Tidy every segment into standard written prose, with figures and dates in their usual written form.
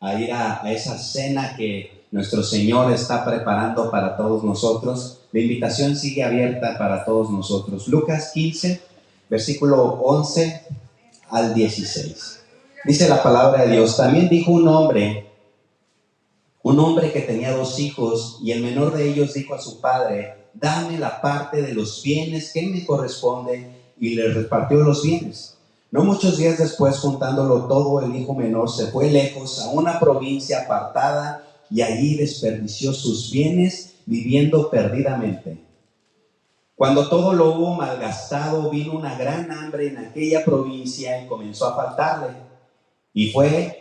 a ir a esa cena que nuestro Señor está preparando para todos nosotros. La invitación sigue abierta para todos nosotros. Lucas 15, versículo 11 al 16. Dice la palabra de Dios: también dijo un hombre que tenía 2 hijos, y el menor de ellos dijo a su padre: dame la parte de los bienes que me corresponde, y le repartió los bienes. No muchos días después, juntándolo todo, el hijo menor se fue lejos a una provincia apartada, y allí desperdició sus bienes viviendo perdidamente. Cuando todo lo hubo malgastado, vino una gran hambre en aquella provincia y comenzó a faltarle. Y fue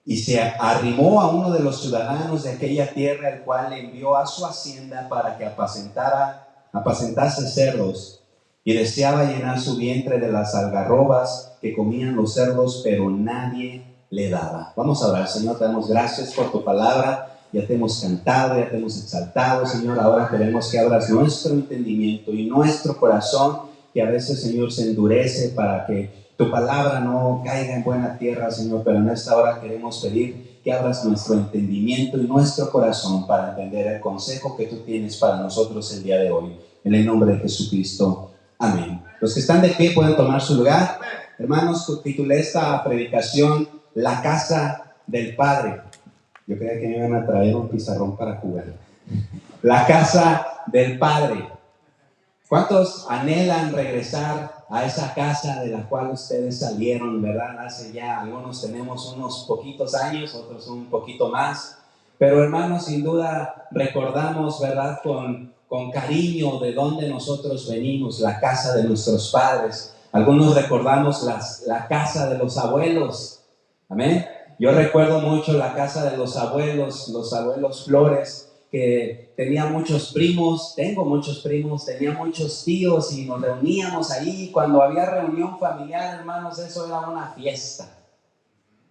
y se arrimó a uno de los ciudadanos de aquella tierra, el cual le envió a su hacienda para que apacentase cerdos, y deseaba llenar su vientre de las algarrobas que comían los cerdos, pero nadie le daba. Vamos a orar. Señor, te damos gracias por tu palabra. Ya te hemos cantado, ya te hemos exaltado, Señor. Ahora queremos que abras nuestro entendimiento y nuestro corazón, que a veces, Señor, se endurece para que tu palabra no caiga en buena tierra, Señor. Pero en esta hora queremos pedir que abras nuestro entendimiento y nuestro corazón para entender el consejo que tú tienes para nosotros el día de hoy. En el nombre de Jesucristo. Amén. Los que están de pie pueden tomar su lugar. Hermanos, titulé esta predicación La casa del Padre. Yo creía que me iban a traer un pizarrón para jugar. La casa del Padre. ¿Cuántos anhelan regresar a esa casa de la cual ustedes salieron, verdad? Hace ya, algunos tenemos unos poquitos años, otros un poquito más. Pero hermanos, sin duda recordamos, verdad, con cariño de dónde nosotros venimos, la casa de nuestros padres. Algunos recordamos la casa de los abuelos. Amén. Yo recuerdo mucho la casa de los abuelos Flores, que tenía muchos primos, tenía muchos tíos, y nos reuníamos ahí. Cuando había reunión familiar, hermanos, eso era una fiesta.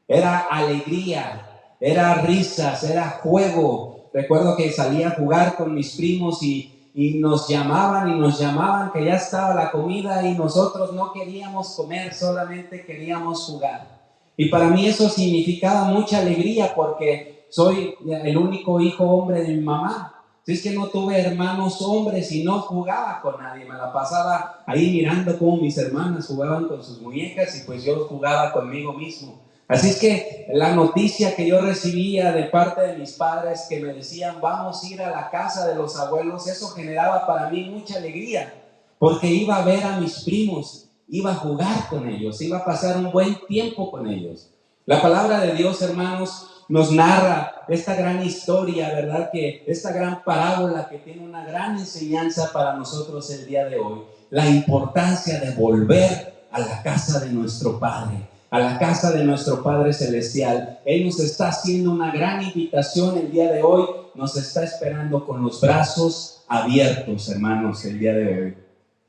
Era alegría, era risas, era juego. Recuerdo que salía a jugar con mis primos y nos llamaban que ya estaba la comida, y nosotros no queríamos comer, solamente queríamos jugar. Y para mí eso significaba mucha alegría, porque soy el único hijo hombre de mi mamá. Si es que no tuve hermanos hombres y no jugaba con nadie, me la pasaba ahí mirando cómo mis hermanas jugaban con sus muñecas, y pues yo jugaba conmigo mismo. Así es que la noticia que yo recibía de parte de mis padres, que me decían vamos a ir a la casa de los abuelos, eso generaba para mí mucha alegría, porque iba a ver a mis primos, iba a jugar con ellos, iba a pasar un buen tiempo con ellos. La palabra de Dios, hermanos, nos narra esta gran historia, ¿verdad? Que esta gran parábola que tiene una gran enseñanza para nosotros el día de hoy. La importancia de volver a la casa de nuestro Padre, a la casa de nuestro Padre Celestial. Él nos está haciendo una gran invitación el día de hoy. Nos está esperando con los brazos abiertos, hermanos, el día de hoy.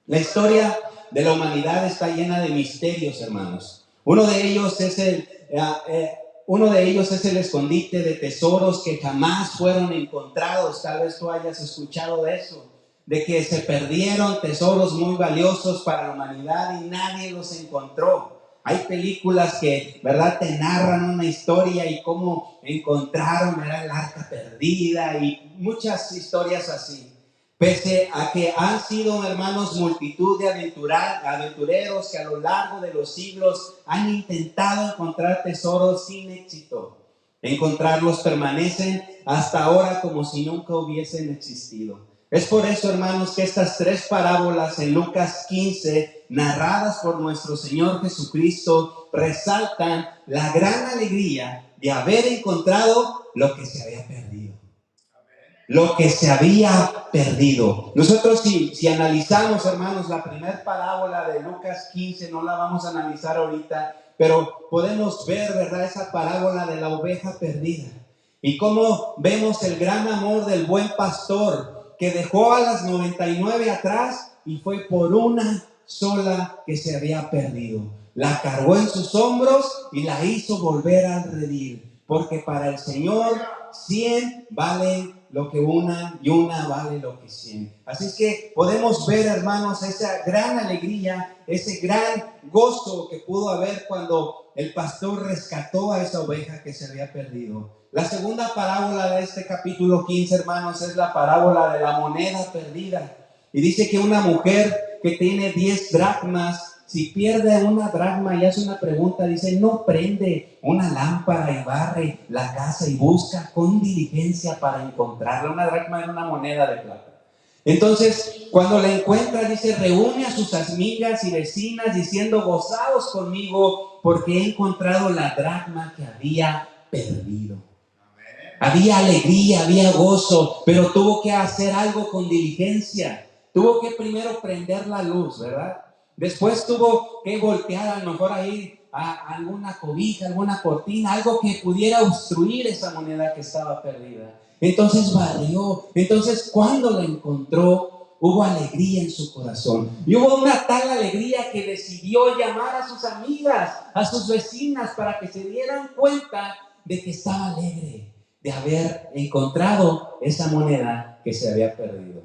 La historia de la humanidad está llena de misterios, hermanos. Uno de ellos es el escondite de tesoros que jamás fueron encontrados. Tal vez tú hayas escuchado de eso, de que se perdieron tesoros muy valiosos para la humanidad y nadie los encontró. Hay películas que, ¿verdad?, te narran una historia y cómo encontraron, ¿verdad?, el arca perdida, y muchas historias así. Pese a que han sido, hermanos, multitud de aventureros que a lo largo de los siglos han intentado encontrar tesoros sin éxito. Encontrarlos permanecen hasta ahora como si nunca hubiesen existido. Es por eso, hermanos, que estas 3 parábolas en Lucas 15, narradas por nuestro Señor Jesucristo, resaltan la gran alegría de haber encontrado lo que se había perdido. Lo que se había perdido. Nosotros si analizamos, hermanos, la primera parábola de Lucas 15, no la vamos a analizar ahorita, pero podemos ver, ¿verdad?, esa parábola de la oveja perdida, y cómo vemos el gran amor del buen pastor, que dejó a las 99 atrás y fue por una sola que se había perdido. La cargó en sus hombros y la hizo volver al redil, porque para el Señor 100 valen lo que una y una vale lo que 100. Así es que podemos ver, hermanos, esa gran alegría, ese gran gozo que pudo haber cuando el pastor rescató a esa oveja que se había perdido. La segunda parábola de este capítulo 15, hermanos, es la parábola de la moneda perdida. Y dice que una mujer que tiene 10 dracmas, si pierde una dracma y hace una pregunta, dice, no prende una lámpara y barre la casa y busca con diligencia para encontrarla. Una dracma era una moneda de plata. Entonces, cuando la encuentra, dice, reúne a sus amigas y vecinas diciendo, gozaos conmigo porque he encontrado la dracma que había perdido. Había alegría, había gozo, pero tuvo que hacer algo con diligencia. Tuvo que primero prender la luz, ¿verdad? Después tuvo que voltear a lo mejor ahí a alguna cobija, alguna cortina, algo que pudiera obstruir esa moneda que estaba perdida. Entonces barrió. Entonces cuando la encontró, hubo alegría en su corazón. Y hubo una tal alegría que decidió llamar a sus amigas, a sus vecinas, para que se dieran cuenta de que estaba alegre de haber encontrado esa moneda que se había perdido.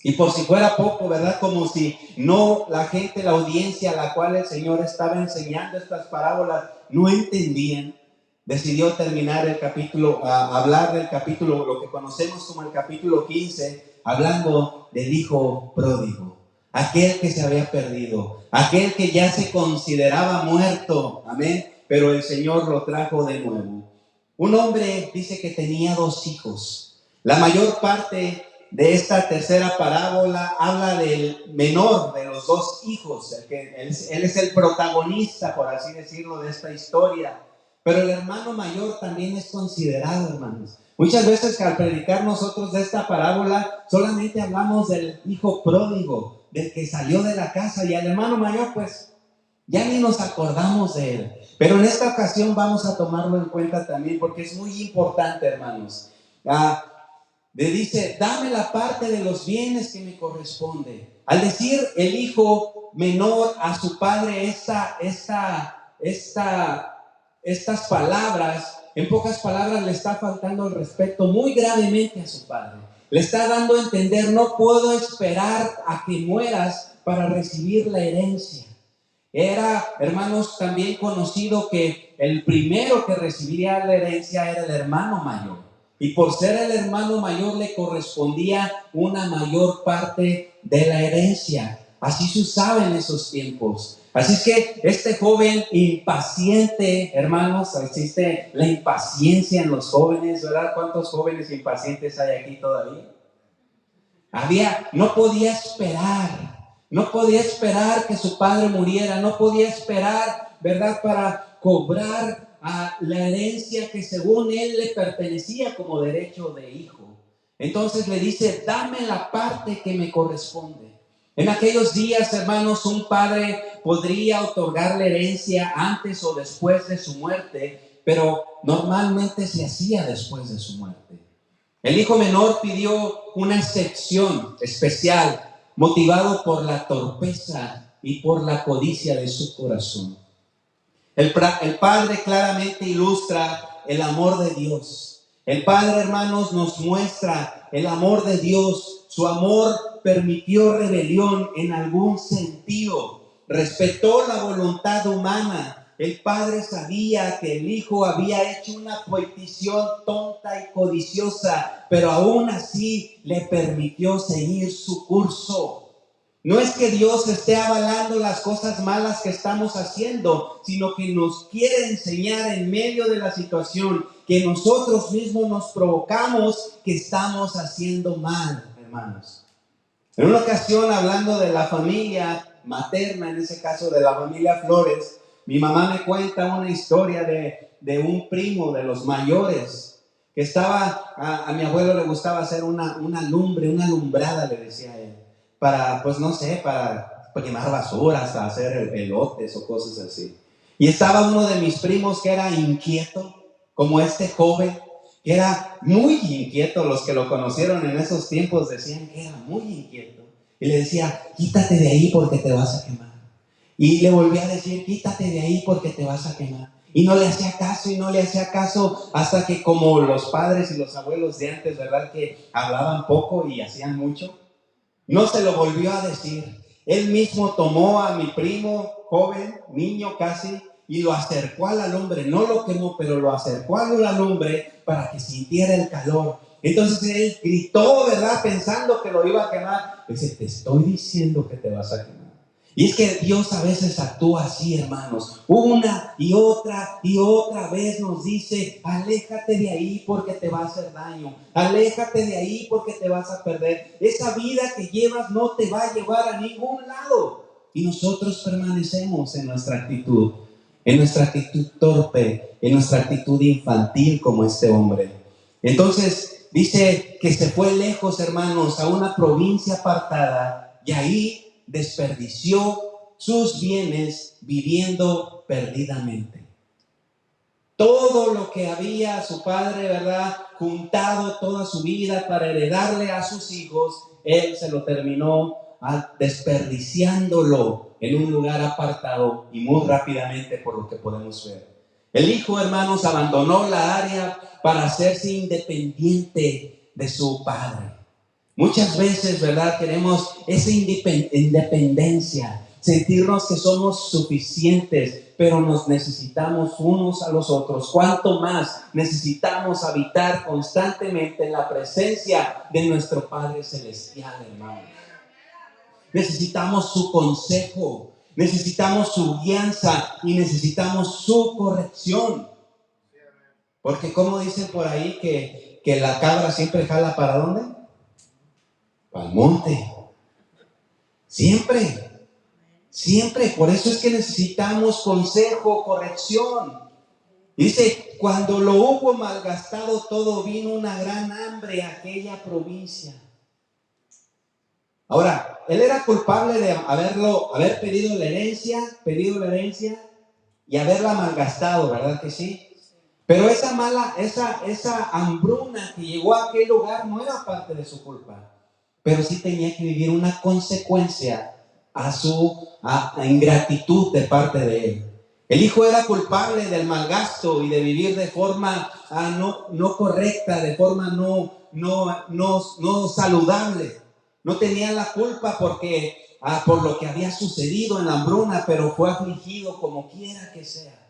Y por si fuera poco, ¿verdad? Como si no la gente, la audiencia a la cual el Señor estaba enseñando estas parábolas no entendían, decidió terminar el capítulo, hablar del capítulo, lo que conocemos como el capítulo 15, hablando del hijo pródigo, aquel que se había perdido, aquel que ya se consideraba muerto, amén, pero el Señor lo trajo de nuevo. Un hombre dice que tenía 2 hijos. La mayor parte de esta tercera parábola habla del menor de los 2 hijos, él es el protagonista, por así decirlo, de esta historia. Pero el hermano mayor también es considerado, hermanos. Muchas veces al predicar nosotros de esta parábola, solamente hablamos del hijo pródigo, del que salió de la casa, y al hermano mayor, pues, ya ni nos acordamos de él. Pero en esta ocasión vamos a tomarlo en cuenta también, porque es muy importante, hermanos. Le dice, dame la parte de los bienes que me corresponde. Al decir el hijo menor a su padre estas palabras, en pocas palabras le está faltando el respeto muy gravemente a su padre. Le está dando a entender, no puedo esperar a que mueras para recibir la herencia. Era, hermanos, también conocido que el primero que recibiría la herencia era el hermano mayor. Y por ser el hermano mayor le correspondía una mayor parte de la herencia. Así se usaba en esos tiempos. Así es que este joven impaciente, hermanos, existe la impaciencia en los jóvenes, ¿verdad? ¿Cuántos jóvenes impacientes hay aquí todavía? No podía esperar que su padre muriera, no podía esperar, ¿verdad?, para cobrar la herencia que según él le pertenecía como derecho de hijo. Entonces le dice, dame la parte que me corresponde. En aquellos días, hermanos, un padre podría otorgar la herencia antes o después de su muerte, pero normalmente se hacía después de su muerte. El hijo menor pidió una excepción especial, motivado por la torpeza y por la codicia de su corazón. El Padre claramente ilustra el amor de Dios. El Padre, hermanos, nos muestra el amor de Dios. Su amor permitió rebelión en algún sentido. Respetó la voluntad humana. El Padre sabía que el Hijo había hecho una petición tonta y codiciosa, pero aún así le permitió seguir su curso. No es que Dios esté avalando las cosas malas que estamos haciendo, sino que nos quiere enseñar en medio de la situación que nosotros mismos nos provocamos que estamos haciendo mal, hermanos. En una ocasión, hablando de la familia materna, en ese caso de la familia Flores, mi mamá me cuenta una historia de un primo de los mayores que estaba, a mi abuelo le gustaba hacer una lumbre, una alumbrada, le decía a él, para, pues no sé, para quemar basuras, para hacer elotes o cosas así. Y estaba uno de mis primos que era inquieto, como este joven, que era muy inquieto. Los que lo conocieron en esos tiempos decían que era muy inquieto. Y le decía, quítate de ahí porque te vas a quemar. Y le volvía a decir, quítate de ahí porque te vas a quemar. Y no le hacía caso y no le hacía caso hasta que, como los padres y los abuelos de antes, ¿verdad? Que hablaban poco y hacían mucho. No se lo volvió a decir. Él mismo tomó a mi primo, joven, niño casi, y lo acercó a la lumbre. No lo quemó, pero lo acercó a la lumbre para que sintiera el calor. Entonces él gritó, ¿verdad? Pensando que lo iba a quemar. Dice, te estoy diciendo que te vas a quemar. Y es que Dios a veces actúa así, hermanos. Una y otra vez nos dice, aléjate de ahí porque te va a hacer daño. Aléjate de ahí porque te vas a perder. Esa vida que llevas no te va a llevar a ningún lado. Y nosotros permanecemos en nuestra actitud torpe, en nuestra actitud infantil como este hombre. Entonces dice que se fue lejos, hermanos, a una provincia apartada y ahí desperdició sus bienes viviendo perdidamente. Todo lo que había su padre, ¿verdad?, juntado toda su vida para heredarle a sus hijos, él se lo terminó desperdiciándolo en un lugar apartado y muy rápidamente, por lo que podemos ver. El hijo, hermanos, abandonó la área para hacerse independiente de su padre. Muchas veces, ¿verdad?, queremos esa independencia, sentirnos que somos suficientes, pero nos necesitamos unos a los otros. ¿Cuánto más necesitamos habitar constantemente en la presencia de nuestro Padre Celestial, hermanos? Necesitamos su consejo, necesitamos su guianza y necesitamos su corrección. Porque como dicen por ahí que la cabra siempre jala ¿para dónde? Al monte. Siempre. Por eso es que necesitamos consejo, corrección. Dice, cuando lo hubo malgastado todo, vino una gran hambre a aquella provincia. Ahora, él era culpable de haber pedido la herencia y haberla malgastado, ¿verdad que sí? Pero esa hambruna que llegó a aquel lugar no era parte de su culpa. Pero sí tenía que vivir una consecuencia a su ingratitud de parte de él. El hijo era culpable del malgasto y de vivir de forma no correcta, de forma no saludable. No tenía la culpa por lo que había sucedido en la hambruna, pero fue afligido como quiera que sea.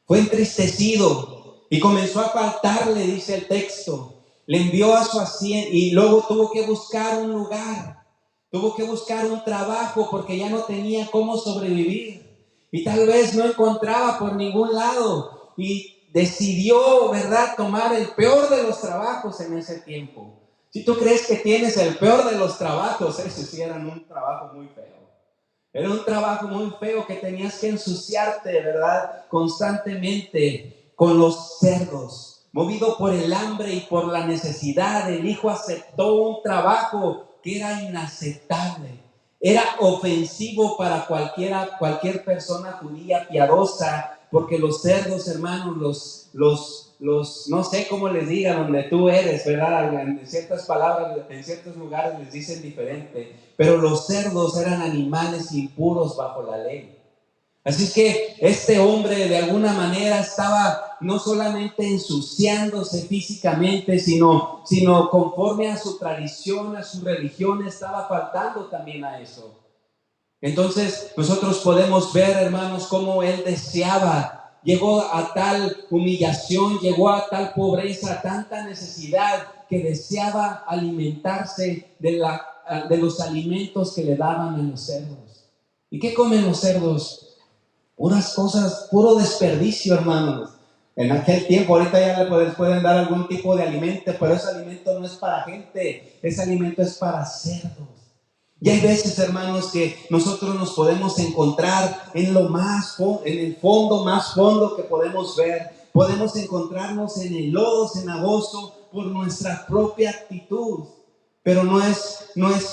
Fue entristecido y comenzó a faltarle, dice el texto. Le envió a su hacienda y luego tuvo que buscar un lugar, tuvo que buscar un trabajo porque ya no tenía cómo sobrevivir y tal vez no encontraba por ningún lado y decidió, ¿verdad?, tomar el peor de los trabajos en ese tiempo. Si tú crees que tienes el peor de los trabajos, ese sí era un trabajo muy feo. Era un trabajo muy feo que tenías que ensuciarte, ¿verdad?, constantemente con los cerdos. Movido por el hambre y por la necesidad, el hijo aceptó un trabajo que era inaceptable. Era ofensivo para cualquier persona judía piadosa, porque los cerdos, hermanos, no sé cómo les digan donde tú eres, ¿verdad? En ciertas palabras, en ciertos lugares les dicen diferente, pero los cerdos eran animales impuros bajo la ley. Así es que este hombre de alguna manera estaba no solamente ensuciándose físicamente, sino conforme a su tradición, a su religión, estaba faltando también a eso. Entonces nosotros podemos ver, hermanos, cómo él llegó a tal humillación, llegó a tal pobreza, a tanta necesidad, que deseaba alimentarse de los alimentos que le daban a los cerdos. ¿Y qué comen los cerdos? Puras cosas, puro desperdicio, hermanos. En aquel tiempo, ahorita ya les pueden dar algún tipo de alimento, pero ese alimento no es para gente, ese alimento es para cerdos. Y hay veces, hermanos, que nosotros nos podemos encontrar en el fondo más fondo que podemos ver. Podemos encontrarnos en el lodo cenagoso por nuestra propia actitud. Pero no es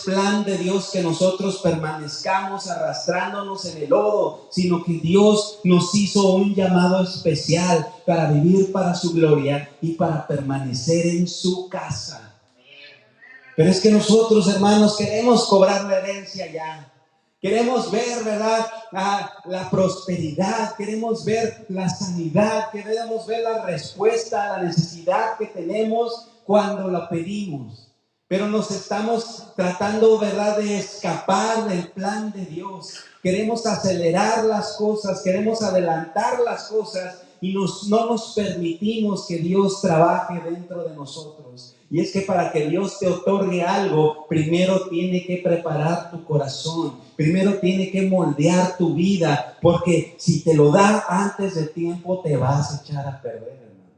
plan de Dios que nosotros permanezcamos arrastrándonos en el lodo, sino que Dios nos hizo un llamado especial para vivir para su gloria y para permanecer en su casa. Pero es que nosotros, hermanos, queremos cobrar la herencia ya. Queremos ver, ¿verdad?, la prosperidad, queremos ver la sanidad, queremos ver la respuesta a la necesidad que tenemos cuando la pedimos. Pero nos estamos tratando, ¿verdad?, de escapar del plan de Dios. Queremos acelerar las cosas, queremos adelantar las cosas y no nos permitimos que Dios trabaje dentro de nosotros. Y es que para que Dios te otorgue algo, primero tiene que preparar tu corazón, primero tiene que moldear tu vida, porque si te lo da antes de tiempo, te vas a echar a perder, hermano.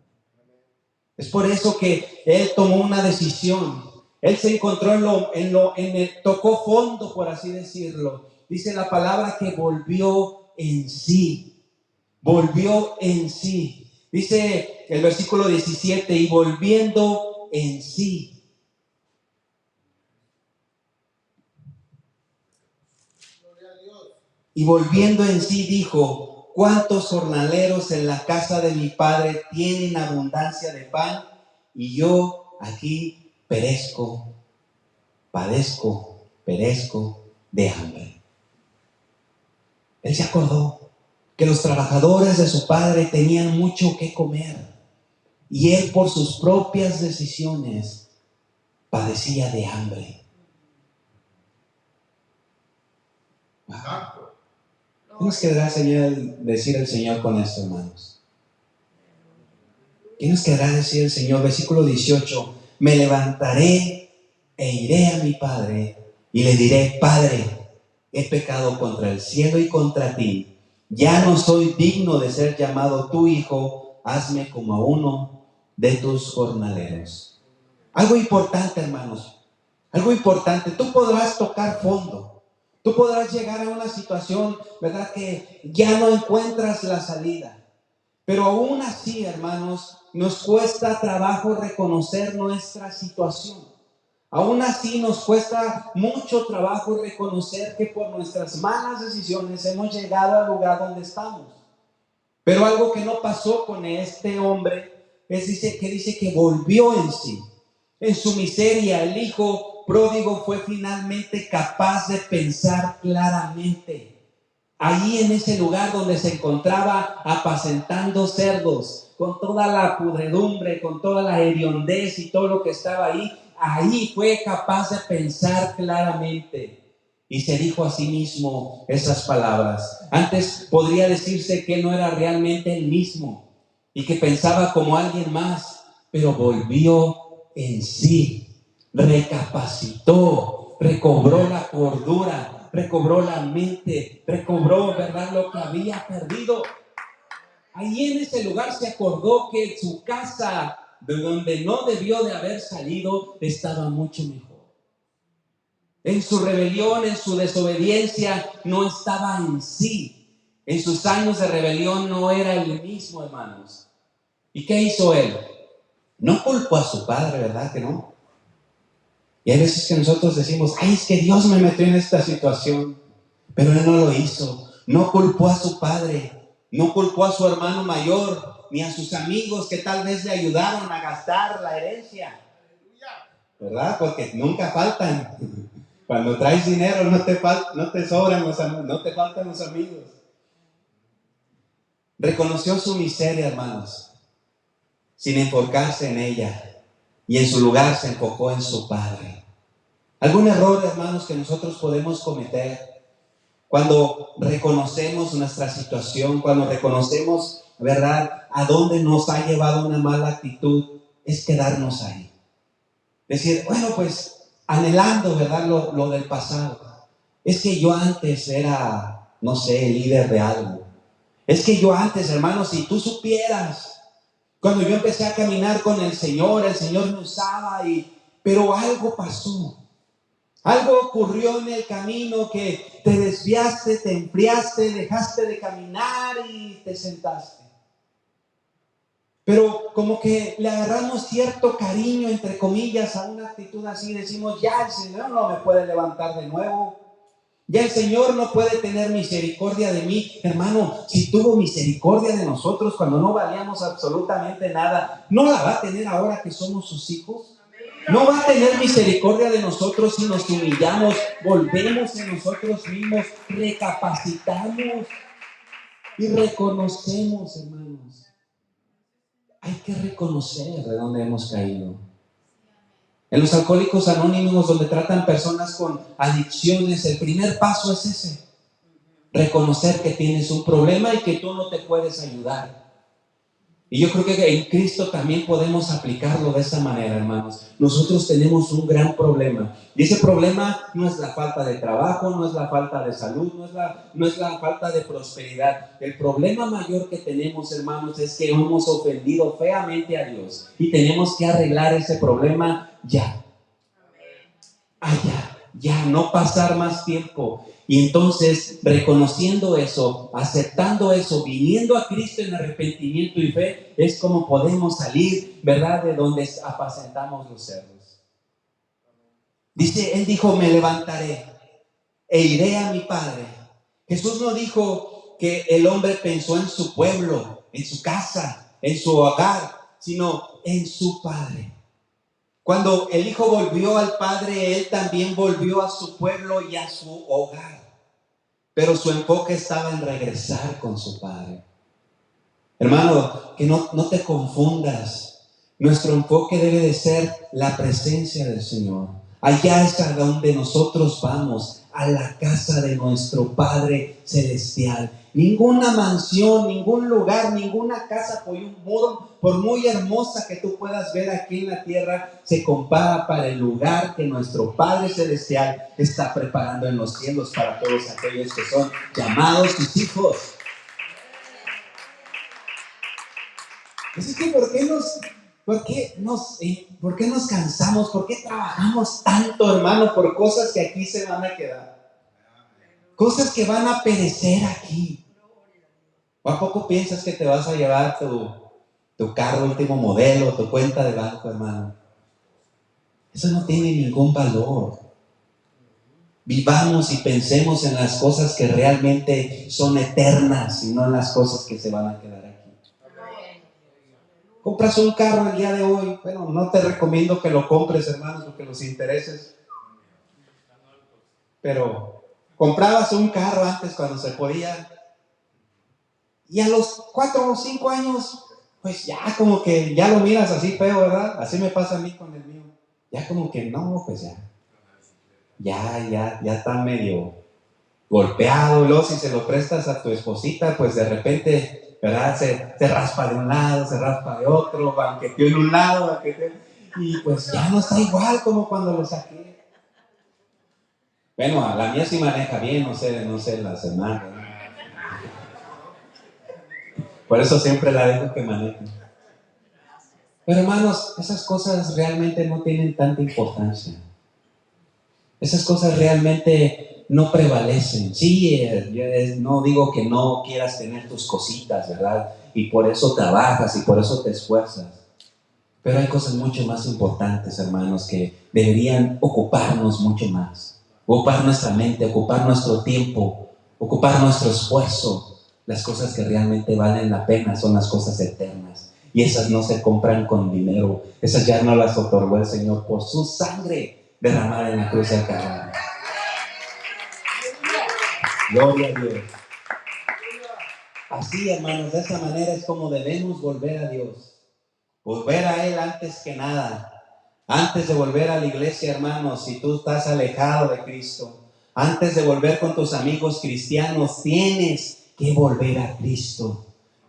Es por eso que Él tomó una decisión. Él se encontró tocó fondo, por así decirlo. Dice la palabra que volvió en sí. Volvió en sí. Dice el versículo 17, y volviendo en sí. Y volviendo en sí dijo: ¿cuántos jornaleros en la casa de mi padre tienen abundancia de pan? Y yo aquí perezco de hambre. Él se acordó que los trabajadores de su padre tenían mucho que comer y él, por sus propias decisiones, padecía de hambre. Wow. ¿Qué nos quedará decir el Señor con esto, hermanos? ¿Qué nos quedará decir el Señor? Versículo 18: me levantaré e iré a mi padre y le diré: Padre, he pecado contra el cielo y contra ti. Ya no soy digno de ser llamado tu hijo. Hazme como a uno de tus jornaleros. Algo importante, hermanos. Algo importante. Tú podrás tocar fondo. Tú podrás llegar a una situación, ¿verdad?, que ya no encuentras la salida. Pero aún así, hermanos, nos cuesta trabajo reconocer nuestra situación. Aún así nos cuesta mucho trabajo reconocer que por nuestras malas decisiones hemos llegado al lugar donde estamos. Pero algo que no pasó con este hombre dice que volvió en sí. En su miseria, el hijo pródigo fue finalmente capaz de pensar claramente. Ahí en ese lugar donde se encontraba apacentando cerdos, con toda la pudredumbre, con toda la hediondez y todo lo que estaba ahí fue capaz de pensar claramente. Y se dijo a sí mismo esas palabras. Antes podría decirse que no era realmente el mismo y que pensaba como alguien más, pero volvió en sí, recapacitó, recobró la cordura, recobró la mente, recobró, ¿verdad?, lo que había perdido. Ahí en ese lugar se acordó que su casa, de donde no debió de haber salido, estaba mucho mejor. En su rebelión, en su desobediencia, no estaba en sí. En sus años de rebelión no era el mismo, hermanos. ¿Y qué hizo él? No culpó a su padre, ¿verdad que no? Y hay veces que nosotros decimos: ay, es que Dios me metió en esta situación. Pero él no lo hizo. No culpó a su padre, no culpó a su hermano mayor, ni a sus amigos que tal vez le ayudaron a gastar la herencia, ¿verdad? Porque nunca faltan. Cuando traes dinero no te sobran no te faltan los amigos. Reconoció su miseria, hermanos, sin enfocarse en ella, y en su lugar se enfocó en su padre. Algún error, hermanos, que nosotros podemos cometer cuando reconocemos nuestra situación, cuando reconocemos, ¿verdad?, a dónde nos ha llevado una mala actitud, es quedarnos ahí. Decir: bueno, pues anhelando, ¿verdad?, lo del pasado. Es que yo antes era, no sé, líder de algo. Es que yo antes, hermanos, si tú supieras, cuando yo empecé a caminar con el Señor me usaba, pero algo pasó. Algo ocurrió en el camino que te desviaste, te enfriaste, dejaste de caminar y te sentaste. Pero como que le agarramos cierto cariño, entre comillas, a una actitud así. Decimos: ya el Señor no me puede levantar de nuevo. Ya el Señor no puede tener misericordia de mí. Hermano, si tuvo misericordia de nosotros cuando no valíamos absolutamente nada, ¿no la va a tener ahora que somos sus hijos? No va a tener misericordia de nosotros si nos humillamos, volvemos en nosotros mismos, recapacitamos y reconocemos, hermanos. Hay que reconocer de dónde hemos caído. En los Alcohólicos Anónimos, donde tratan personas con adicciones, el primer paso es ese: reconocer que tienes un problema y que tú no te puedes ayudar. Y yo creo que en Cristo también podemos aplicarlo de esa manera, hermanos. Nosotros tenemos un gran problema. Y ese problema no es la falta de trabajo, no es la falta de salud, no es la falta de prosperidad. El problema mayor que tenemos, hermanos, es que hemos ofendido feamente a Dios. Y tenemos que arreglar ese problema ya. Ya, no pasar más tiempo. Y entonces, reconociendo eso, aceptando eso, viniendo a Cristo en arrepentimiento y fe, es como podemos salir, ¿verdad?, de donde apacentamos los cerdos. Dice, Él dijo, me levantaré e iré a mi Padre. Jesús no dijo que el hombre pensó en su pueblo, en su casa, en su hogar, sino en su Padre. Cuando el Hijo volvió al Padre, Él también volvió a su pueblo y a su hogar. Pero su enfoque estaba en regresar con su Padre. Hermano, que no te confundas. Nuestro enfoque debe de ser la presencia del Señor. Allá es a donde nosotros vamos, a la casa de nuestro Padre Celestial. Ninguna mansión, ningún lugar, ninguna casa por muy hermosa que tú puedas ver aquí en la tierra, se compara para el lugar que nuestro Padre Celestial está preparando en los cielos para todos aquellos que son llamados sus hijos. Así que ¿por qué nos cansamos? ¿Por qué trabajamos tanto, hermano, por cosas que aquí se van a quedar? Cosas que van a perecer aquí. ¿O a poco piensas que te vas a llevar tu carro último modelo, tu cuenta de banco, hermano? Eso no tiene ningún valor. Vivamos y pensemos en las cosas que realmente son eternas y no en las cosas que se van a quedar aquí. Compras un carro el día de hoy. Bueno, no te recomiendo que lo compres, hermanos, porque los intereses. Pero comprabas un carro antes cuando se podía. Y a los 4 o 5 años, pues ya como que ya lo miras así feo, ¿verdad? Así me pasa a mí con el mío. Ya como que no, pues ya está medio golpeado. Y luego si se lo prestas a tu esposita, pues de repente, ¿verdad? Se raspa de un lado, se raspa de otro, banqueteó en un lado, y pues ya no está igual como cuando lo saqué. Bueno, a la mía sí maneja bien, no sé las demás, ¿verdad? Por eso siempre la dejo que maneje. Pero hermanos, esas cosas realmente no tienen tanta importancia. Esas cosas realmente no prevalecen. Sí, no digo que no quieras tener tus cositas, ¿verdad? Y por eso trabajas y por eso te esfuerzas. Pero hay cosas mucho más importantes, hermanos, que deberían ocuparnos mucho más. Ocupar nuestra mente, ocupar nuestro tiempo, ocupar nuestro esfuerzo. Las cosas que realmente valen la pena son las cosas eternas. Y esas no se compran con dinero. Esas ya no las otorgó el Señor por su sangre derramada en la cruz del Calvario. Gloria a Dios. Así, hermanos, de esa manera es como debemos volver a Dios. Volver a Él antes que nada. Antes de volver a la iglesia, hermanos, si tú estás alejado de Cristo, antes de volver con tus amigos cristianos, tienes que volver a Cristo.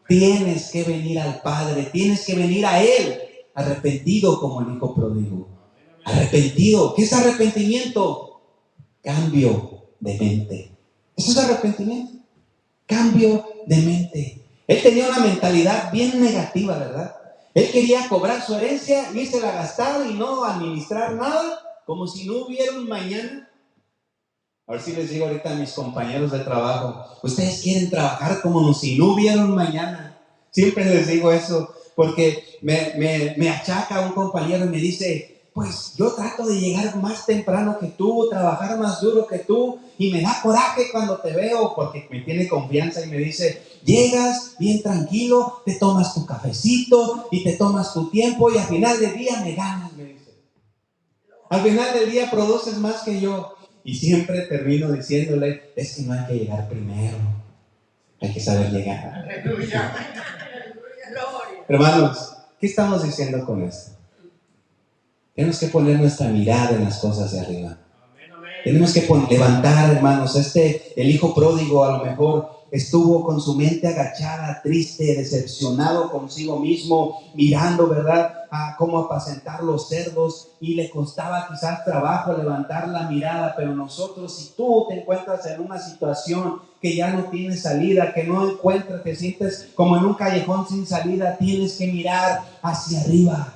Tienes que venir al Padre, tienes que venir a Él, arrepentido como el hijo pródigo. Arrepentido. ¿Qué es arrepentimiento? Cambio de mente. Eso es arrepentimiento. Cambio de mente. Él tenía una mentalidad bien negativa, ¿verdad? Él quería cobrar su herencia, irse a gastar y no administrar nada, como si no hubiera un mañana. A ver si les digo ahorita a mis compañeros de trabajo, ustedes quieren trabajar como si no hubiera un mañana. Siempre les digo eso, porque me achaca un compañero y me dice, pues yo trato de llegar más temprano que tú, trabajar más duro que tú, y me da coraje cuando te veo, porque me tiene confianza y me dice, llegas bien tranquilo, te tomas tu cafecito y te tomas tu tiempo y al final del día me ganas, me dice. Al final del día produces más que yo. Y siempre termino diciéndole, es que no hay que llegar primero, hay que saber llegar. Hermanos, ¿qué estamos diciendo con esto? Tenemos que poner nuestra mirada en las cosas de arriba. Tenemos que levantar, hermanos. El hijo pródigo a lo mejor estuvo con su mente agachada, triste, decepcionado consigo mismo, mirando, ¿verdad?, a cómo apacentar los cerdos, y le costaba quizás trabajo levantar la mirada. Pero nosotros, si tú te encuentras en una situación que ya no tiene salida, que no encuentras, te sientes como en un callejón sin salida, tienes que mirar hacia arriba.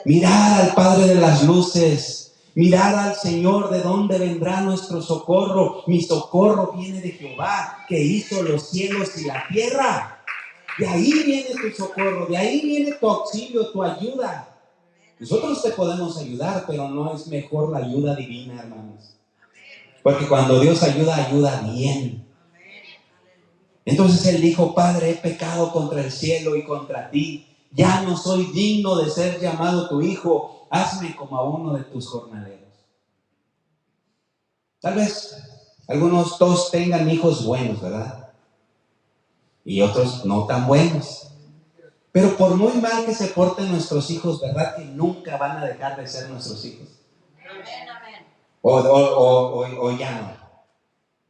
Mirar al Padre de las luces, mirar al Señor, de dónde vendrá nuestro socorro. Mi socorro viene de Jehová, que hizo los cielos y la tierra. De ahí viene tu socorro, de ahí viene tu auxilio, tu ayuda. Nosotros te podemos ayudar, pero no es mejor la ayuda divina, hermanos. Porque cuando Dios ayuda, ayuda bien. Entonces él dijo: Padre, he pecado contra el cielo y contra ti. Ya no soy digno de ser llamado tu hijo. Hazme como a uno de tus jornaleros. Tal vez algunos todos tengan hijos buenos, ¿verdad? Y otros no tan buenos. Pero por muy mal que se porten nuestros hijos, ¿verdad que nunca van a dejar de ser nuestros hijos? O ya no.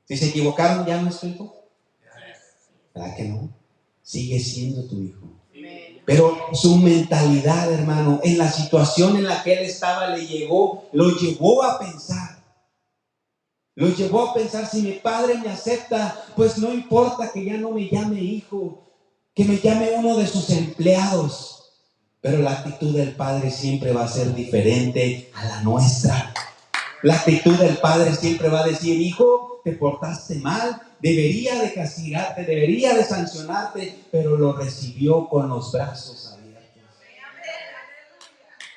Si se equivocaron, ¿ya no es tu hijo? ¿Verdad que no? Sigue siendo tu hijo. Pero su mentalidad, hermano, en la situación en la que él estaba, lo llevó a pensar. Lo llevó a pensar: si mi padre me acepta, pues no importa que ya no me llame hijo, que me llame uno de sus empleados. Pero la actitud del padre siempre va a ser diferente a la nuestra. La actitud del padre siempre va a decir: hijo, te portaste mal, debería de castigarte, debería de sancionarte, pero lo recibió con los brazos abiertos.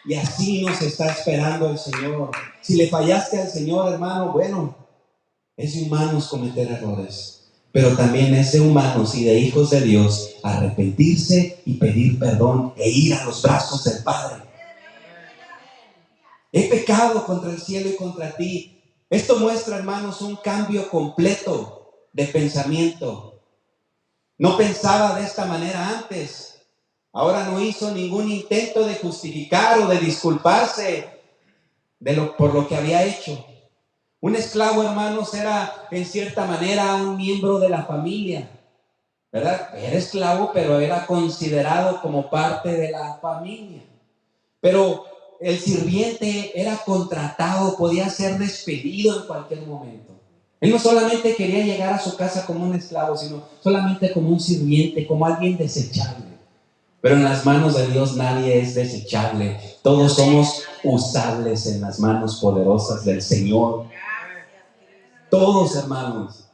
Y así nos está esperando el Señor. Si le fallaste al Señor, hermano, bueno, es de humanos cometer errores, pero también es de humanos y de hijos de Dios arrepentirse y pedir perdón e ir a los brazos del Padre. He pecado contra el cielo y contra ti. Esto muestra, hermanos, un cambio completo de pensamiento. No pensaba de esta manera antes. Ahora no hizo ningún intento de justificar o de disculparse por lo que había hecho. Un esclavo, hermanos, era en cierta manera un miembro de la familia, ¿verdad? Era esclavo, pero era considerado como parte de la familia. Pero el sirviente era contratado, podía ser despedido en cualquier momento. Él no solamente quería llegar a su casa como un esclavo, sino solamente como un sirviente, como alguien desechable. Pero en las manos de Dios nadie es desechable. Todos somos usables en las manos poderosas del Señor. Todos, hermanos.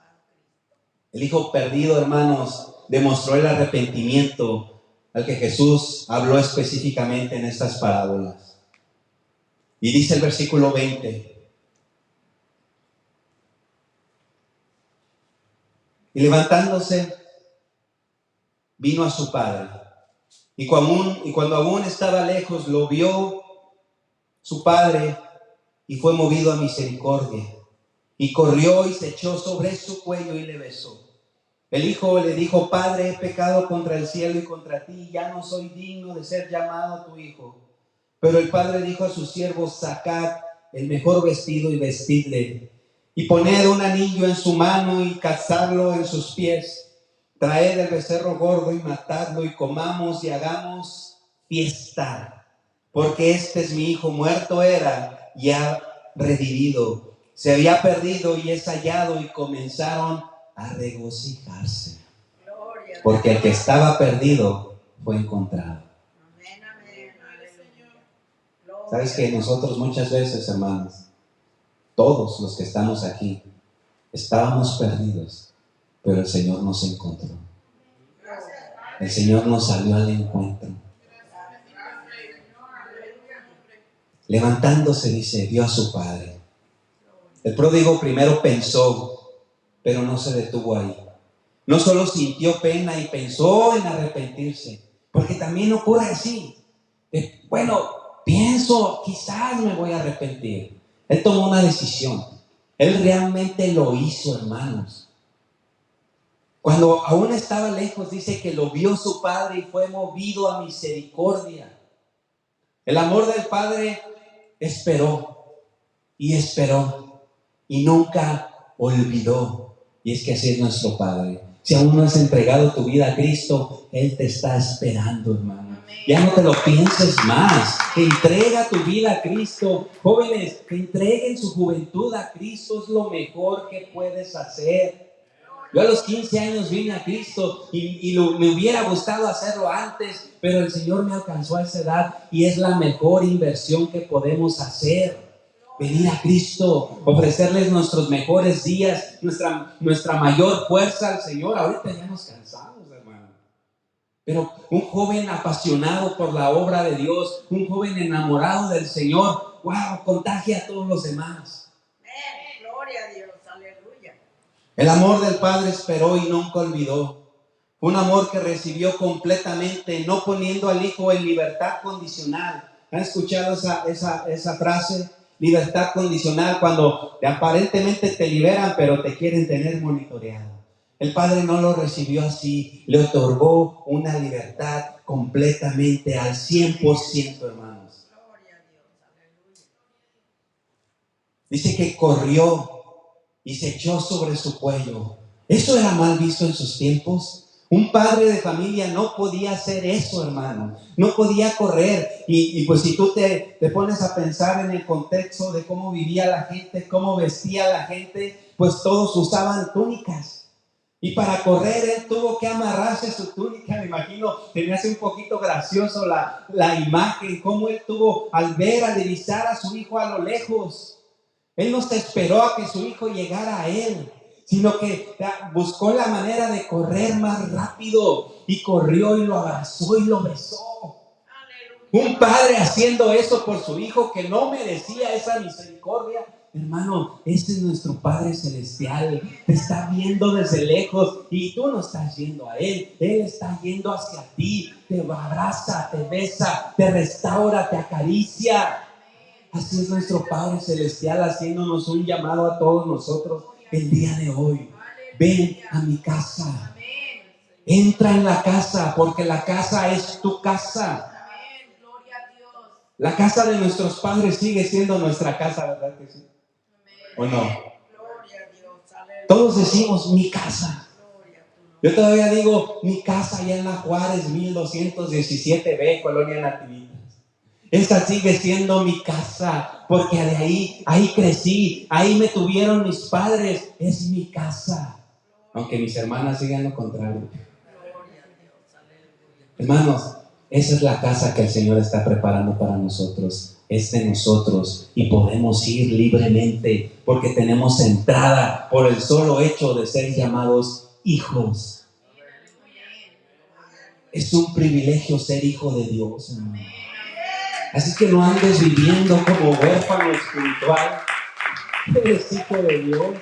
El hijo perdido, hermanos, demostró el arrepentimiento al que Jesús habló específicamente en estas parábolas. Y dice el versículo 20: y levantándose, vino a su padre. Y cuando aún estaba lejos, lo vio su padre y fue movido a misericordia. Y corrió y se echó sobre su cuello y le besó. El hijo le dijo: Padre, he pecado contra el cielo y contra ti, ya no soy digno de ser llamado tu hijo. Pero el padre dijo a sus siervos: sacad el mejor vestido y vestidle, y poned un anillo en su mano y calzadlo en sus pies. Traed el becerro gordo y matadlo, y comamos y hagamos fiesta. Porque este es mi hijo, muerto era y ha revivido. Se había perdido y es hallado, y comenzaron a regocijarse. Porque el que estaba perdido fue encontrado. ¿Sabes que nosotros muchas veces, hermanos, todos los que estamos aquí, estábamos perdidos, pero el Señor nos encontró? El Señor nos salió al encuentro. Levantándose, dice, vio a su padre. El pródigo primero pensó, pero no se detuvo ahí. No solo sintió pena y pensó en arrepentirse, porque también ocurre así. Bueno, pienso, quizás me voy a arrepentir. Él tomó una decisión. Él realmente lo hizo, hermanos. Cuando aún estaba lejos, dice que lo vio su padre y fue movido a misericordia. El amor del Padre esperó y esperó y nunca olvidó. Y es que así es nuestro Padre. Si aún no has entregado tu vida a Cristo, Él te está esperando, hermano. Ya no te lo pienses más. Entrega tu vida a Cristo. Jóvenes, que entreguen su juventud a Cristo es lo mejor que puedes hacer. Yo a los 15 años vine a Cristo y me hubiera gustado hacerlo antes, pero el Señor me alcanzó a esa edad y es la mejor inversión que podemos hacer. Venir a Cristo, ofrecerles nuestros mejores días, nuestra mayor fuerza al Señor. Ahorita ya nos cansamos, hermano. Pero un joven apasionado por la obra de Dios, un joven enamorado del Señor, wow, contagia a todos los demás. Gloria a Dios, aleluya. El amor del Padre esperó y nunca olvidó. Un amor que recibió completamente, no poniendo al Hijo en libertad condicional. ¿Han escuchado esa frase? Libertad condicional, cuando aparentemente te liberan, pero te quieren tener monitoreado. El Padre no lo recibió así, le otorgó una libertad completamente al 100%, hermanos. Gloria a Dios, aleluya. Dice que corrió y se echó sobre su cuello. ¿Eso era mal visto en sus tiempos? Un padre de familia no podía hacer eso, hermano. No podía correr. Y pues si tú te pones a pensar en el contexto de cómo vivía la gente, cómo vestía la gente, pues todos usaban túnicas. Y para correr él tuvo que amarrarse su túnica. Me imagino, se me hace un poquito gracioso la imagen, cómo él tuvo al ver, al divisar a su hijo a lo lejos. Él no se esperó a que su hijo llegara a él, sino que buscó la manera de correr más rápido y corrió y lo abrazó y lo besó. Aleluya. Un padre haciendo eso por su hijo que no merecía esa misericordia. Hermano, este es nuestro Padre Celestial. Te está viendo desde lejos y tú no estás yendo a Él. Él está yendo hacia ti. Te abraza, te besa, te restaura, te acaricia. Así es nuestro Padre Celestial haciéndonos un llamado a todos nosotros el día de hoy. Ven a mi casa. Entra en la casa, porque la casa es tu casa. Amén, gloria a Dios. La casa de nuestros padres sigue siendo nuestra casa, ¿verdad que sí? ¿O no? Gloria a Dios, aleluya. Todos decimos mi casa. Gloria a tu nombre. Yo todavía digo mi casa allá en la Juárez 1217B, Colonia Nativitas. Esa sigue siendo mi casa, porque de ahí crecí, ahí me tuvieron mis padres, es mi casa. Aunque mis hermanas sigan lo contrario. Gloria a Dios, aleluya. Hermanos, esa es la casa que el Señor está preparando para nosotros. Es de nosotros y podemos ir libremente porque tenemos entrada por el solo hecho de ser llamados hijos. Es un privilegio ser hijo de Dios, hermano. Así que no andes viviendo como huérfano espiritual. Eres hijo de Dios.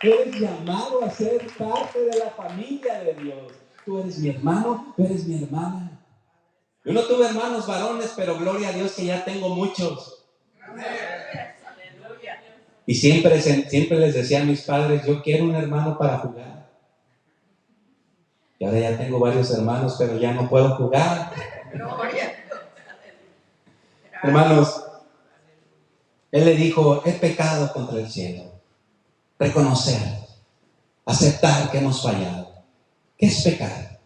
Eres llamado a ser parte de la familia de Dios. Tú eres mi hermano, tú eres mi hermana. Yo no tuve hermanos varones, pero gloria a Dios que ya tengo muchos. Aleluya. Y siempre les decía a mis padres, yo quiero un hermano para jugar. Y ahora ya tengo varios hermanos, pero ya no puedo jugar. Gloria a Dios. Hermanos, él le dijo, he pecado contra el cielo. Reconocer, aceptar que hemos fallado. ¿Qué es pecar?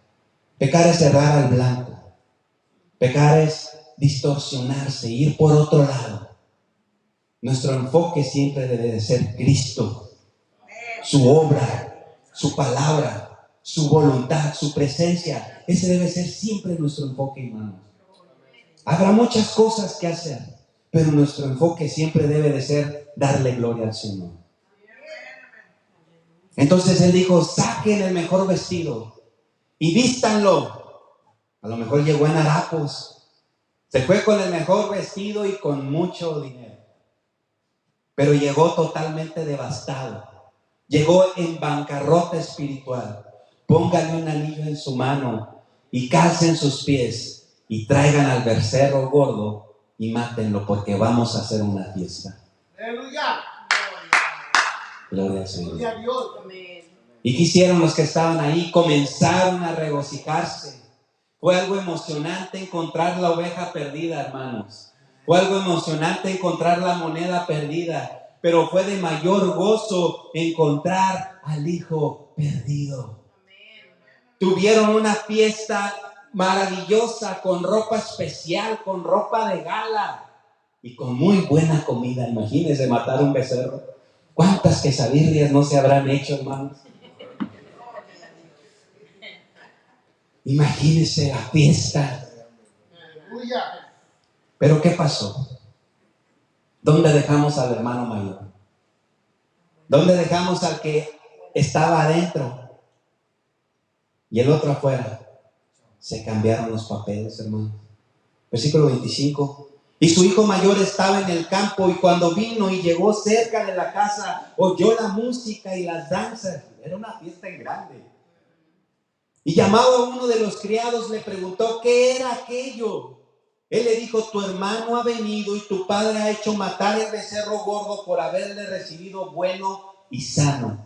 Pecar es errar al blanco. Pecar es distorsionarse, ir por otro lado. Nuestro enfoque siempre debe de ser Cristo, su obra, su palabra, su voluntad, su presencia. Ese debe ser siempre nuestro enfoque, hermanos. Habrá muchas cosas que hacer, pero nuestro enfoque siempre debe de ser darle gloria al Señor. Entonces él dijo, saquen el mejor vestido y vístanlo. A lo mejor llegó en harapos, se fue con el mejor vestido y con mucho dinero, pero llegó totalmente devastado. Llegó en bancarrota espiritual. Pónganle un anillo en su mano y calcen sus pies y traigan al becerro gordo y mátenlo porque vamos a hacer una fiesta. Aleluya. Gloria al Señor. Gloria a Dios. Amén. ¿Y qué hicieron los que estaban ahí? Comenzaron a regocijarse. Fue algo emocionante encontrar la oveja perdida, hermanos. Fue algo emocionante encontrar la moneda perdida. Pero fue de mayor gozo encontrar al hijo perdido. Tuvieron una fiesta maravillosa con ropa especial, con ropa de gala y con muy buena comida. Imagínense matar un becerro. ¿Cuántas quesadillas no se habrán hecho, hermanos? Imagínense la fiesta. Aleluya. Pero ¿qué pasó? ¿Dónde dejamos al hermano mayor? ¿Dónde dejamos al que estaba adentro y el otro afuera? Se cambiaron los papeles, hermano. Versículo 25. Y su hijo mayor estaba en el campo, y cuando vino y llegó cerca de la casa, oyó la música y las danzas. Era una fiesta en grande. Y llamado a uno de los criados, le preguntó qué era aquello. Él le dijo: tu hermano ha venido y tu padre ha hecho matar el becerro gordo por haberle recibido bueno y sano.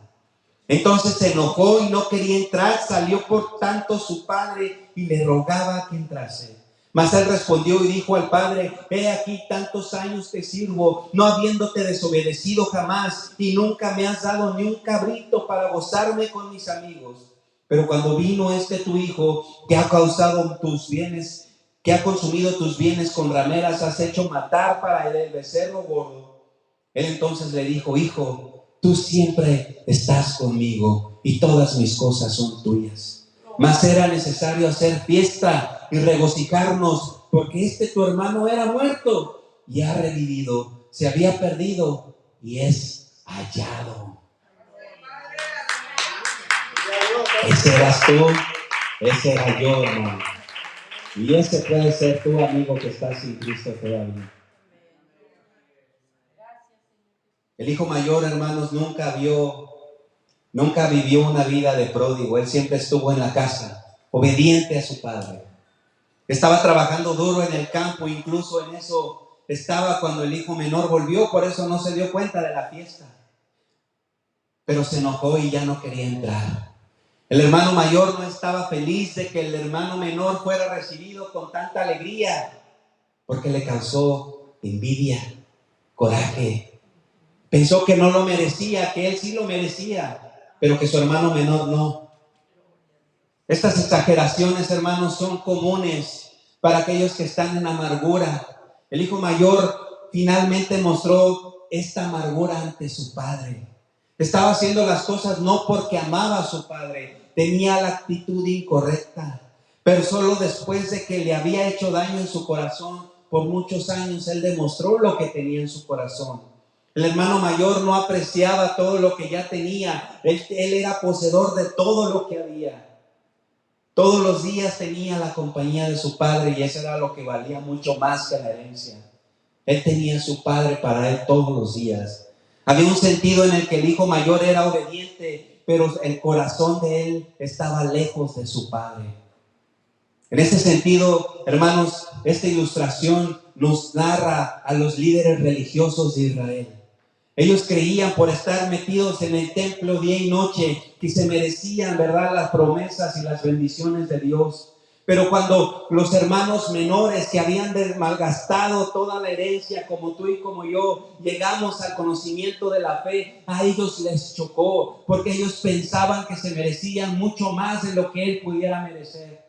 Entonces se enojó y no quería entrar. Salió por tanto su padre y le rogaba que entrase. Mas él respondió y dijo al padre: he aquí tantos años te sirvo, no habiéndote desobedecido jamás, y nunca me has dado ni un cabrito para gozarme con mis amigos. Pero cuando vino tu hijo, que ha causado tus bienes, que ha consumido tus bienes con rameras, has hecho matar para él el becerro gordo. Él entonces le dijo: hijo, tú siempre estás conmigo y todas mis cosas son tuyas. Mas era necesario hacer fiesta y regocijarnos, porque tu hermano era muerto y ha revivido, se había perdido y es hallado. Ese eras tú, ese era yo, hermano. Y ese puede ser tu amigo que está sin Cristo todavía. El hijo mayor, hermanos, nunca vivió una vida de pródigo. Él siempre estuvo en la casa, obediente a su padre. Estaba trabajando duro en el campo, incluso en eso estaba cuando el hijo menor volvió, por eso no se dio cuenta de la fiesta. Pero se enojó y ya no quería entrar. El hermano mayor no estaba feliz de que el hermano menor fuera recibido con tanta alegría, porque le causó envidia, coraje. Pensó que no lo merecía, que él sí lo merecía, pero que su hermano menor no. Estas exageraciones, hermanos, son comunes para aquellos que están en amargura. El hijo mayor finalmente mostró esta amargura ante su padre. Estaba haciendo las cosas no porque amaba a su padre, tenía la actitud incorrecta, pero solo después de que le había hecho daño en su corazón por muchos años, él demostró lo que tenía en su corazón. El hermano mayor no apreciaba todo lo que ya tenía. Él era poseedor de todo lo que había. Todos los días tenía la compañía de su padre y eso era lo que valía mucho más que la herencia. Él tenía a su padre para él todos los días. Había un sentido en el que el hijo mayor era obediente, pero el corazón de él estaba lejos de su padre. En ese sentido, hermanos, esta ilustración nos narra a los líderes religiosos de Israel. Ellos creían, por estar metidos en el templo día y noche, que se merecían, ¿verdad?, las promesas y las bendiciones de Dios. Pero cuando los hermanos menores que habían malgastado toda la herencia, como tú y como yo, llegamos al conocimiento de la fe, a ellos les chocó, porque ellos pensaban que se merecían mucho más de lo que él pudiera merecer.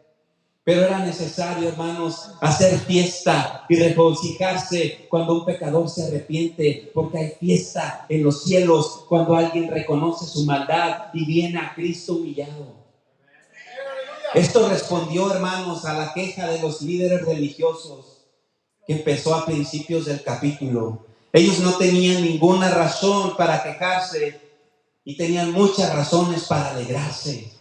Pero era necesario, hermanos, hacer fiesta y regocijarse cuando un pecador se arrepiente, porque hay fiesta en los cielos cuando alguien reconoce su maldad y viene a Cristo humillado. Esto respondió, hermanos, a la queja de los líderes religiosos que empezó a principios del capítulo. Ellos no tenían ninguna razón para quejarse y tenían muchas razones para alegrarse.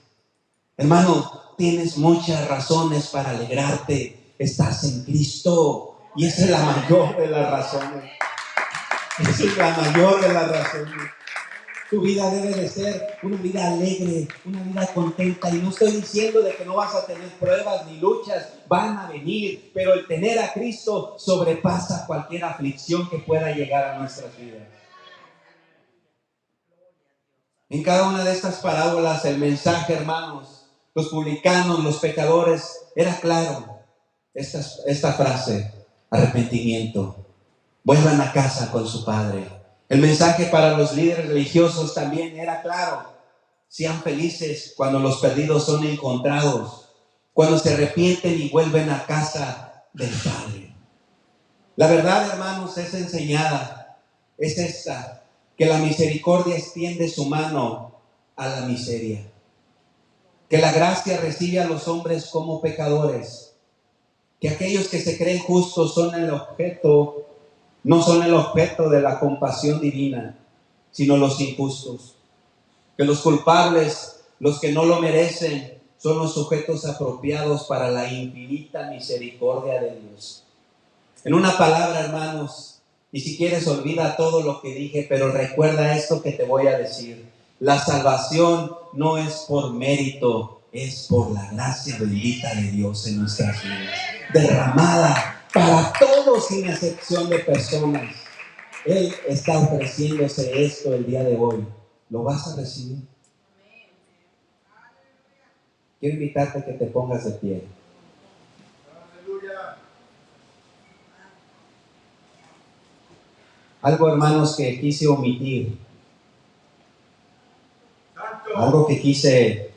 Hermano, tienes muchas razones para alegrarte. Estás en Cristo y esa es la mayor de las razones. Esa es la mayor de las razones. Tu vida debe de ser una vida alegre, una vida contenta. Y no estoy diciendo de que no vas a tener pruebas ni luchas, van a venir. Pero el tener a Cristo sobrepasa cualquier aflicción que pueda llegar a nuestras vidas. En cada una de estas parábolas el mensaje, hermanos, los publicanos, los pecadores, era claro. Esta frase, arrepentimiento. Vuelvan a casa con su padre. El mensaje para los líderes religiosos también era claro. Sean felices cuando los perdidos son encontrados, cuando se arrepienten y vuelven a casa del Padre. La verdad, hermanos, es enseñada, es esta, que la misericordia extiende su mano a la miseria, que la gracia recibe a los hombres como pecadores, que aquellos que se creen justos no son el objeto de la compasión divina, sino los injustos. Que los culpables, los que no lo merecen, son los sujetos apropiados para la infinita misericordia de Dios. En una palabra, hermanos, y si quieres olvida todo lo que dije, pero recuerda esto que te voy a decir. La salvación no es por mérito, es por la gracia bendita de Dios en nuestras vidas, derramada para todos sin excepción de personas. Él está ofreciéndose esto el día de hoy. ¿Lo vas a recibir? Quiero invitarte a que te pongas de pie. Algo, hermanos, que quise omitir. Algo que quise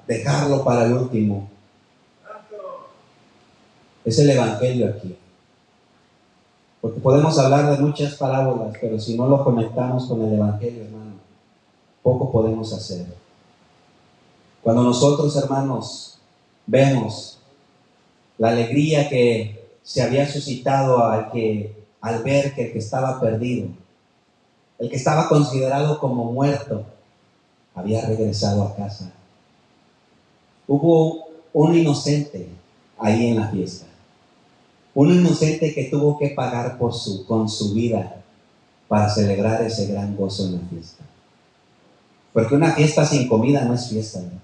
dejarlo para el último. Es el Evangelio aquí. Porque podemos hablar de muchas parábolas, pero si no lo conectamos con el Evangelio, hermano, poco podemos hacer. Cuando nosotros, hermanos, vemos la alegría que se había suscitado al ver que el que estaba perdido, el que estaba considerado como muerto, había regresado a casa. Hubo un inocente ahí en la fiesta. Un inocente que tuvo que pagar con su vida para celebrar ese gran gozo en la fiesta. Porque una fiesta sin comida no es fiesta, ¿no?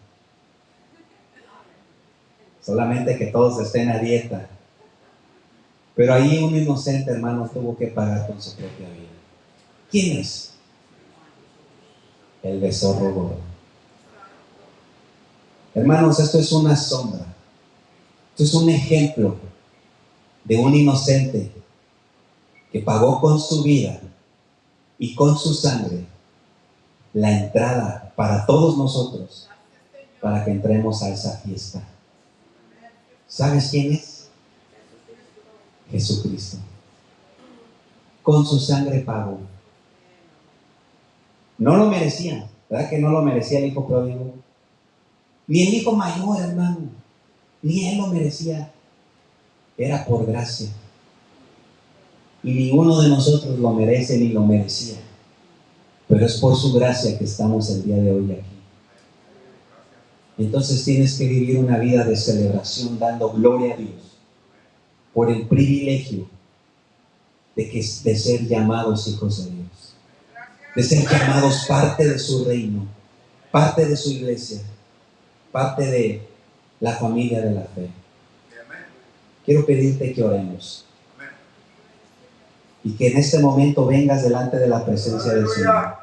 Solamente que todos estén a dieta. Pero ahí un inocente, hermano, tuvo que pagar con su propia vida. ¿Quién es? El becerro gordo. Hermanos, esto es una sombra. Esto es un ejemplo de un inocente que pagó con su vida y con su sangre la entrada para todos nosotros, para que entremos a esa fiesta. ¿Sabes quién es? Jesucristo. Con su sangre pagó. No lo merecía, ¿verdad que no lo merecía el hijo pródigo? Ni el hijo mayor, hermano, ni él lo merecía. Era por gracia. Y ninguno de nosotros lo merece ni lo merecía. Pero es por su gracia que estamos el día de hoy aquí. Entonces tienes que vivir una vida de celebración dando gloria a Dios por el privilegio de ser llamados hijos de Dios, de ser llamados parte de su reino, parte de su iglesia, parte de la familia de la fe. Quiero pedirte que oremos y que en este momento vengas delante de la presencia del Señor.